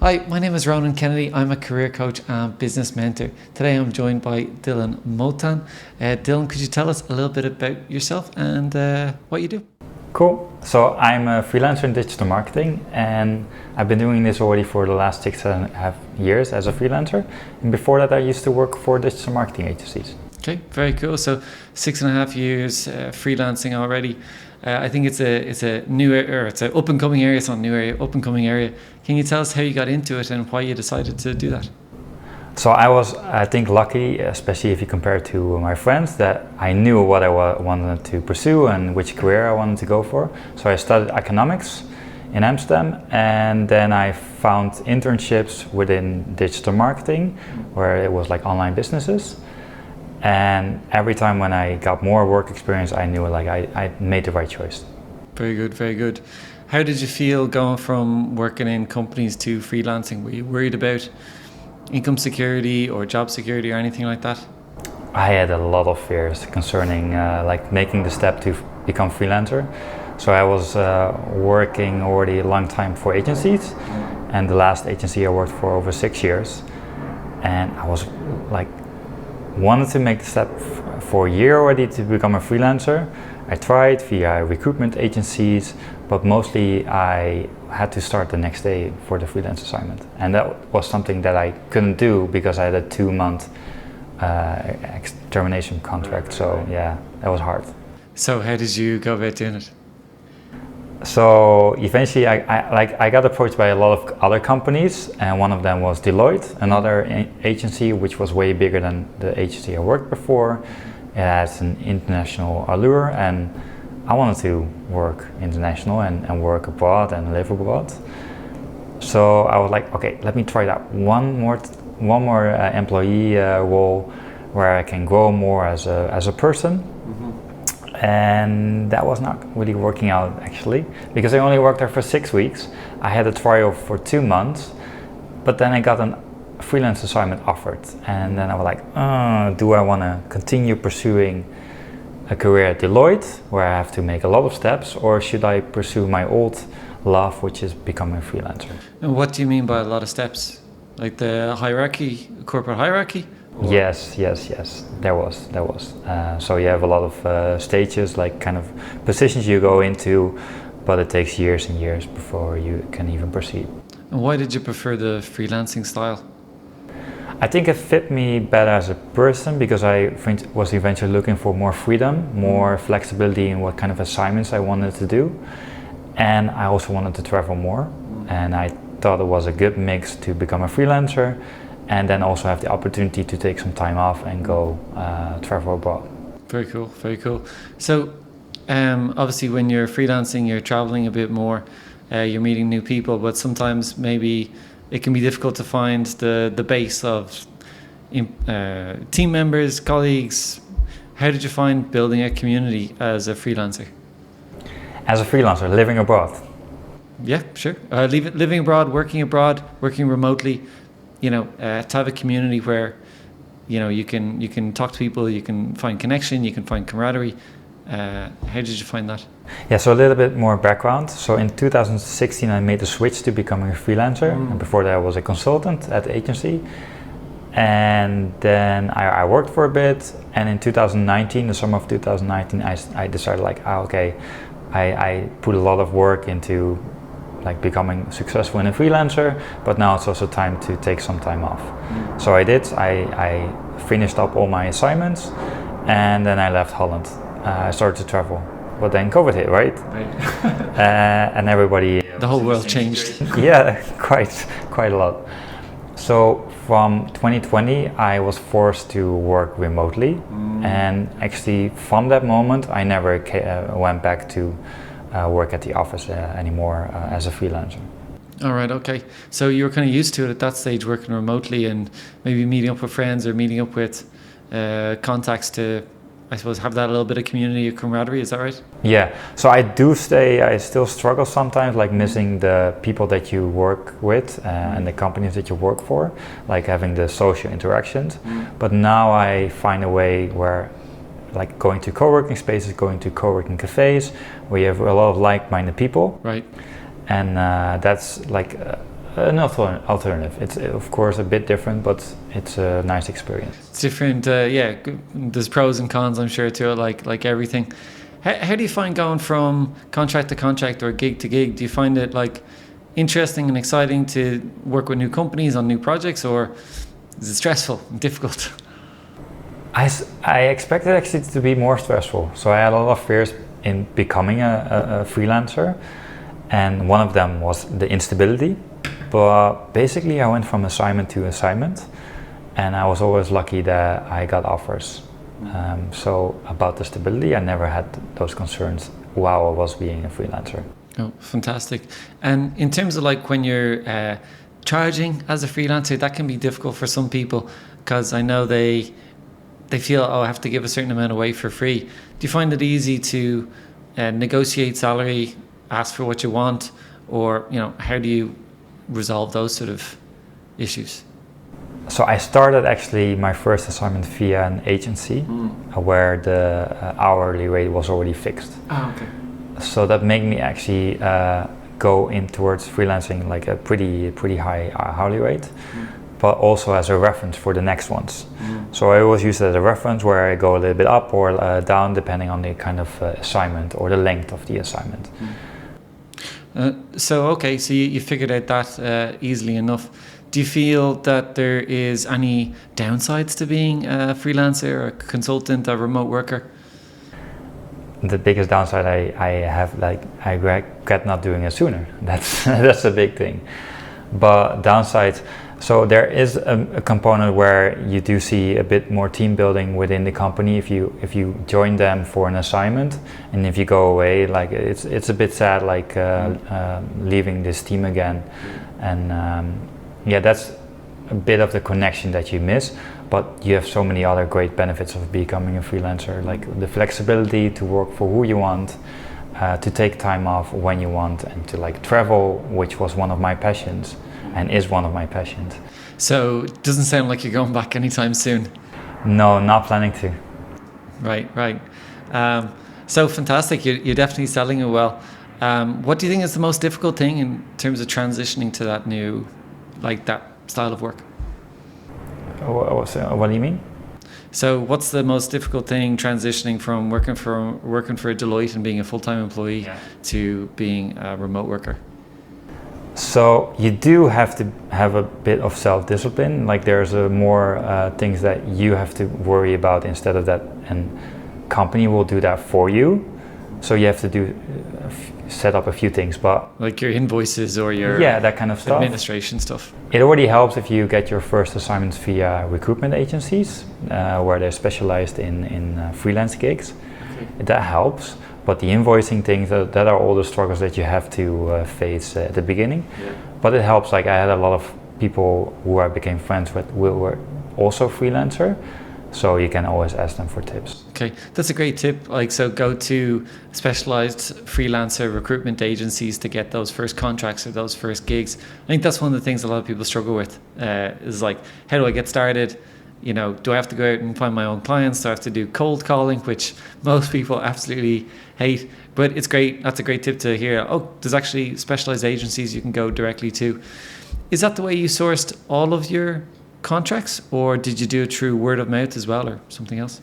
Hi, my name is Ronan Kennedy. I'm a career coach and business mentor. Today I'm joined by Mouthaan. Dylan, could you tell us a little bit about yourself and what you do? Cool. So I'm a freelancer in digital marketing, and I've been doing this already for the last 6.5 years as a freelancer. And before that, I used to work for digital marketing agencies. Okay, very cool. So 6.5 years freelancing already. I think it's a new area, it's an up and coming area. It's not a new area, up and coming area. Can you tell us how you got into it and why you decided to do that? So I was, I think, lucky, especially if you compare it to my friends, that I knew what I wanted to pursue and which career I wanted to go for. So I studied economics in Amsterdam, and then I found internships within digital marketing, where it was like online businesses. And every time when I got more work experience, I knew I made the right choice. Very good, very good. How did you feel going from working in companies to freelancing? Were you worried about income security or job security or anything like that? I had a lot of fears concerning making the step to become freelancer. So I was working already a long time for agencies, and the last agency I worked for over 6 years, and I was wanted to make the step for a year already to become a freelancer. I tried via recruitment agencies, but mostly I had to start the next day for the freelance assignment. And that was something that I couldn't do because I had a 2-month termination contract. So yeah, that was hard. So how did you go about doing it? So eventually I got approached by a lot of other companies, and one of them was Deloitte, another agency which was way bigger than the agency I worked before. It has an international allure, and I wanted to work international and work abroad and live abroad. So I was like, okay, let me try that one more employee role where I can grow more as a person. Mm-hmm. And that was not really working out, actually, because I only worked there for 6 weeks. I had a trial for 2 months, but then I got a freelance assignment offered, and then I was like, do I want to continue pursuing a career at Deloitte where I have to make a lot of steps, or should I pursue my old love, which is becoming a freelancer? And what do you mean by a lot of steps? Like the hierarchy, corporate hierarchy? Or? Yes, there was. So you have a lot of stages, like kind of positions you go into, but it takes years and years before you can even proceed. And why did you prefer the freelancing style? I think it fit me better as a person because I was eventually looking for more freedom, more flexibility in what kind of assignments I wanted to do. And I also wanted to travel more. And I thought it was a good mix to become a freelancer and then also have the opportunity to take some time off and go travel abroad. Very cool, very cool. So obviously when you're freelancing, you're traveling a bit more, you're meeting new people, but sometimes maybe it can be difficult to find the base of team members, colleagues. How did you find building a community as a freelancer? As a freelancer, living abroad? Yeah, sure. Living abroad, working remotely, to have a community where, you can talk to people, you can find connection, you can find camaraderie. How did you find that? Yeah, so a little bit more background. So in 2016 I made the switch to becoming a freelancer, and before that I was a consultant at the agency. And then I worked for a bit, and in 2019, the summer of 2019, I decided I put a lot of work into becoming successful in a freelancer, but now it's also time to take some time off. So I did. I finished up all my assignments, and then I left Holland. I started to travel, but then COVID hit, right? And everybody... The whole world changed. Yeah, quite a lot. So from 2020, I was forced to work remotely, and actually from that moment, I never went back to work at the office anymore as a freelancer. All right, okay. So you were kind of used to it at that stage, working remotely and maybe meeting up with friends or meeting up with contacts to, I suppose, have that little bit of community or camaraderie. Is that right? Yeah. So I still struggle sometimes, missing the people that you work with and the companies that you work for, having the social interactions. But now I find a way where going to co-working spaces, going to co-working cafes, where you have a lot of like-minded people. Right. And that's an alternative. It's of course a bit different, but it's a nice experience. It's different. Yeah, there's pros and cons, I'm sure, to it, like everything. How do you find going from contract to contract or gig to gig? Do you find it like interesting and exciting to work with new companies on new projects, or is it stressful and difficult? I expected actually to be more stressful. So I had a lot of fears in becoming a freelancer, and one of them was the instability. But basically I went from assignment to assignment, and I was always lucky that I got offers. So about the stability, I never had those concerns while I was being a freelancer. Oh, fantastic. And in terms of like when you're charging as a freelancer, that can be difficult for some people, because I know they feel, oh, I have to give a certain amount away for free. Do you find it easy to negotiate salary, ask for what you want, or how do you resolve those sort of issues? So I started actually my first assignment via an agency where the hourly rate was already fixed. Oh, okay. So that made me actually go in towards freelancing like a pretty high hourly rate, but also as a reference for the next ones. So I always use it as a reference where I go a little bit up or down depending on the kind of assignment or the length of the assignment. So you figured out that easily enough. Do you feel that there is any downsides to being a freelancer or a consultant, a remote worker? The biggest downside I have, like, I regret not doing it sooner. That's a big thing. But downsides, so there is a component where you do see a bit more team building within the company if you join them for an assignment, and if you go away, like it's a bit sad, like leaving this team again, and that's a bit of the connection that you miss. But you have so many other great benefits of becoming a freelancer, like the flexibility to work for who you want, to take time off when you want, and to like travel, which was one of my passions and is one of my passions. So it doesn't sound like you're going back anytime soon. No, not planning to. Right. So fantastic. You're definitely selling it well. What do you think is the most difficult thing in terms of transitioning to that new, like that style of work? What do you mean? So what's the most difficult thing transitioning from working for Deloitte and being a full-time employee to being a remote worker? So you do have to have a bit of self-discipline. Like there's more things that you have to worry about instead of that, and company will do that for you. So you have to set up a few things, but like your invoices or your that kind of stuff, administration stuff. It already helps if you get your first assignments via recruitment agencies, where they're specialized in freelance gigs. Okay. That helps, but the invoicing things that are all the struggles that you have to face at the beginning. Yeah. But it helps. Like I had a lot of people who I became friends with who were also freelancer. So you can always ask them for tips. Okay, that's a great tip. Like, so go to specialized freelancer recruitment agencies to get those first contracts or those first gigs. I think that's one of the things a lot of people struggle with, is like, how do I get started? Do I have to go out and find my own clients? Do I have to do cold calling, which most people absolutely hate? But it's great. That's a great tip to hear. Oh, there's actually specialized agencies you can go directly to. Is that the way you sourced all of your contracts, or did you do it through word of mouth as well, or something else?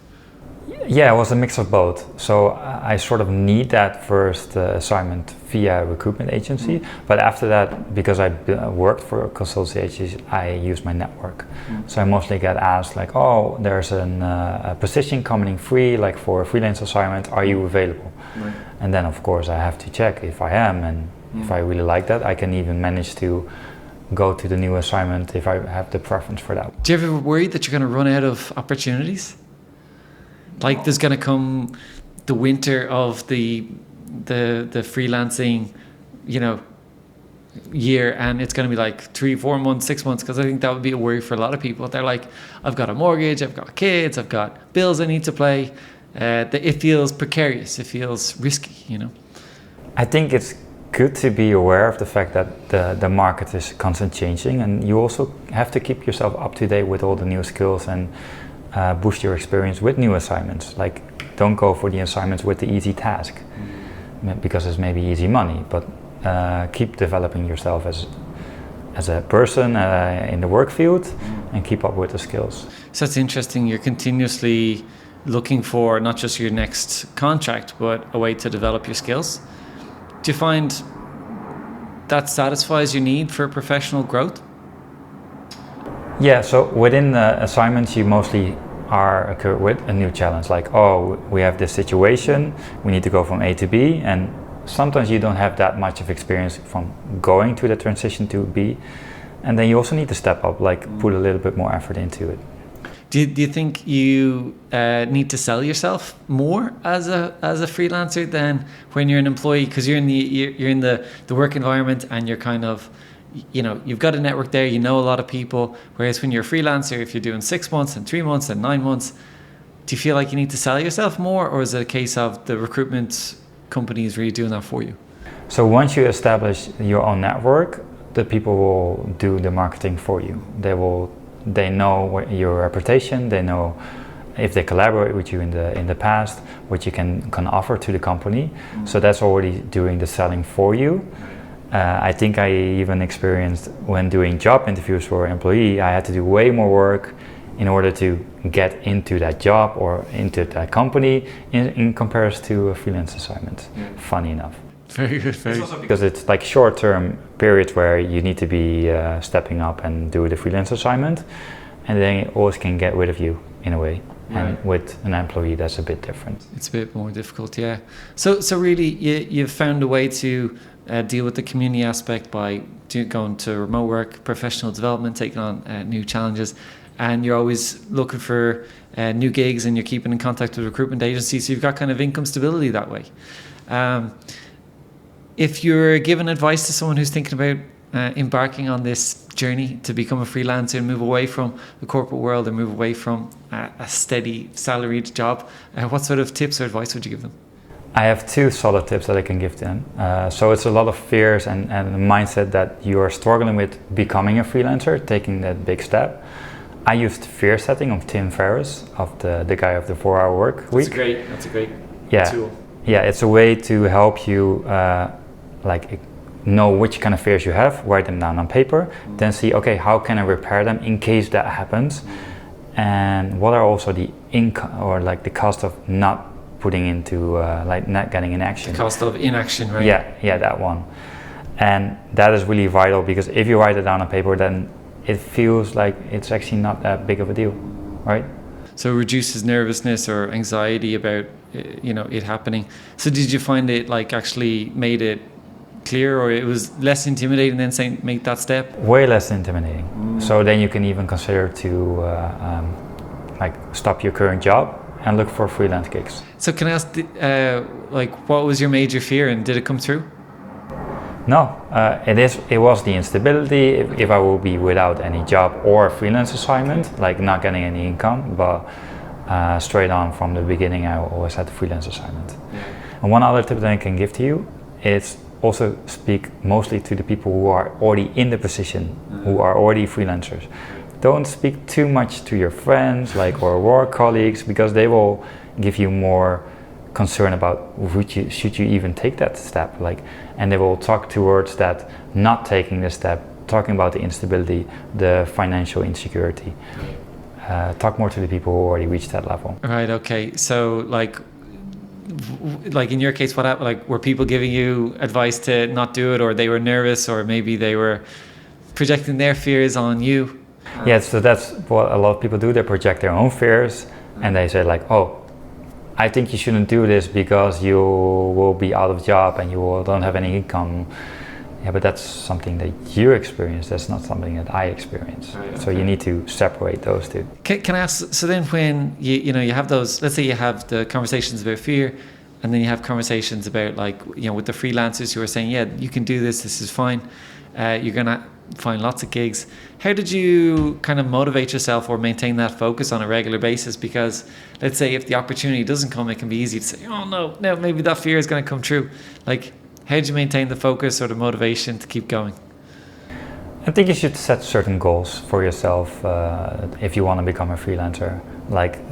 Yeah, it was a mix of both. So I sort of need that first assignment via recruitment agency, but after that, because I worked for a consultancy agency, I used my network. So I mostly get asked like, oh, there's a position coming free, like for a freelance assignment, are you available? Right. And then of course I have to check if I am, and if I really like that, I can even manage to go to the new assignment if I have the preference for that. Do you ever worry that you're going to run out of opportunities? Like there's going to come the winter of the freelancing, year, and it's going to be like 3, 4 months, 6 months, because I think that would be a worry for a lot of people. They're like, I've got a mortgage, I've got kids, I've got bills I need to pay. It feels precarious, it feels risky, I think it's good to be aware of the fact that the market is constantly changing, and you also have to keep yourself up to date with all the new skills and boost your experience with new assignments. Like, don't go for the assignments with the easy task because it's maybe easy money, but keep developing yourself as a person in the work field and keep up with the skills. So it's interesting. You're continuously looking for not just your next contract, but a way to develop your skills. Do you find that satisfies your need for professional growth? Yeah, so within the assignments, you mostly are occurred with a new challenge, like, oh, we have this situation, we need to go from A to B, and sometimes you don't have that much of experience from going to the transition to B, and then you also need to step up, like put a little bit more effort into it. Do you think you need to sell yourself more as a freelancer than when you're an employee? Because you're in the work environment and you're kind of, you know, you've got a network there, you know a lot of people. Whereas when you're a freelancer, if you're doing 6 months and 3 months and 9 months, do you feel like you need to sell yourself more, or is it a case of the recruitment companies really doing that for you? So once you establish your own network, the people will do the marketing for you. They know your reputation. They know if they collaborate with you in the past, what you can offer to the company. So that's already doing the selling for you. I think I even experienced when doing job interviews for an employee, I had to do way more work in order to get into that job or into that company in comparison to a freelance assignment. Funny enough. Very good, very good. Because it's like short-term periods where you need to be stepping up and do the freelance assignment, and then it always can get rid of you in a way. Right. And with an employee, that's a bit different. It's a bit more difficult, yeah. So really, you've found a way to deal with the community aspect by going to remote work, professional development, taking on new challenges, and you're always looking for new gigs, and you're keeping in contact with recruitment agencies, so you've got kind of income stability that way. If you're giving advice to someone who's thinking about embarking on this journey to become a freelancer and move away from the corporate world and move away from a steady salaried job, what sort of tips or advice would you give them? I have 2 solid tips that I can give them. So it's a lot of fears and the mindset that you are struggling with becoming a freelancer, taking that big step. I used fear setting of Tim Ferriss, of the guy of the 4-hour work week. That's a great tool. Yeah, it's a way to help you know which kind of fears you have, write them down on paper, then see, okay, how can I repair them in case that happens, and what are also the income or like the cost of not putting into not getting in action. The cost of inaction, right? Yeah, that one. And that is really vital, because if you write it down on paper, then it feels like it's actually not that big of a deal, right? So it reduces nervousness or anxiety about it happening. So did you find it like actually made it clear, or it was less intimidating than saying make that step? Way less intimidating. So then you can even consider to stop your current job and look for freelance gigs. So can I ask, what was your major fear, and did it come true? No, it was the instability, if I will be without any job or a freelance assignment, like not getting any income, but straight on from the beginning I always had the freelance assignment. Yeah. And one other tip that I can give to you is also speak mostly to the people who are already in the position, who are already freelancers. Don't speak too much to your friends or work colleagues, because they will give you more concern about should you even take that step, and they will talk towards that not taking the step, talking about the instability, the financial insecurity. Talk more to the people who already reached that level. Right. Okay. So like in your case, what happened? Were people giving you advice to not do it, or they were nervous, or maybe they were projecting their fears on you? Yeah. So that's what a lot of people do. They project their own fears, and they say oh, I think you shouldn't do this because you will be out of job and you don't have any income. Yeah, but that's something that you experience. That's not something that I experience. Right, okay. So you need to separate those two. Can I ask? So then, when you have those, let's say you have the conversations about fear, and then you have conversations about with the freelancers who are saying, yeah, you can do this. This is fine. You're gonna find lots of gigs. How did you kind of motivate yourself or maintain that focus on a regular basis? Because let's say if the opportunity doesn't come, it can be easy to say, oh no, maybe that fear is going to come true. How did you maintain the focus or the motivation to keep going? I think you should set certain goals for yourself if you want to become a freelancer.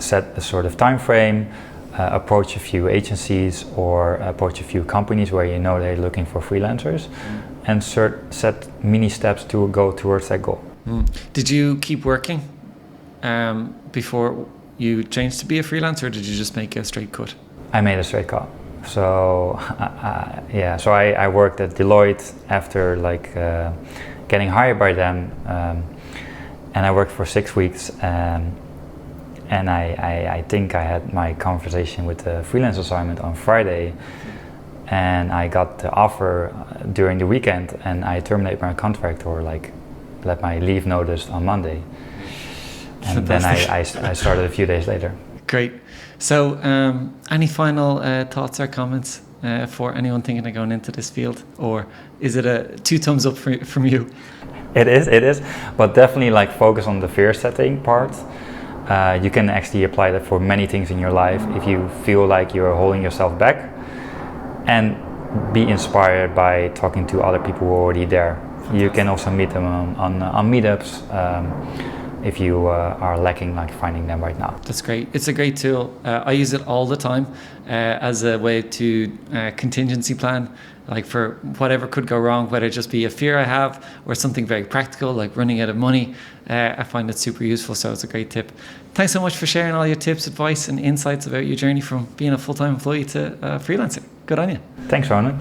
Set a sort of time frame, approach a few agencies or approach a few companies where you know they're looking for freelancers, and set mini steps to go towards that goal. Did you keep working before you changed to be a freelancer, or did you just make a straight cut? I made a straight cut. So so I worked at Deloitte after like getting hired by them, and I worked for 6 weeks. And I think I had my conversation with the freelance assignment on Friday, and I got the offer during the weekend, and I terminated my contract, or like let my leave notice on Monday. And then I started a few days later. Great. So any final thoughts or comments for anyone thinking of going into this field, or is it a 2 thumbs up from you? It is, but definitely like focus on the fear setting part. You can actually apply that for many things in your life if you feel like you're holding yourself back, and be inspired by talking to other people who are already there. Fantastic. You can also meet them on meetups if you are lacking like finding them right now. That's great. It's a great tool. I use it all the time as a way to contingency plan, like for whatever could go wrong, whether it just be a fear I have or something very practical like running out of money. I find it super useful, so it's a great tip. Thanks so much for sharing all your tips, advice and insights about your journey from being a full-time employee to freelancer. Good on you. Thanks, Ronan.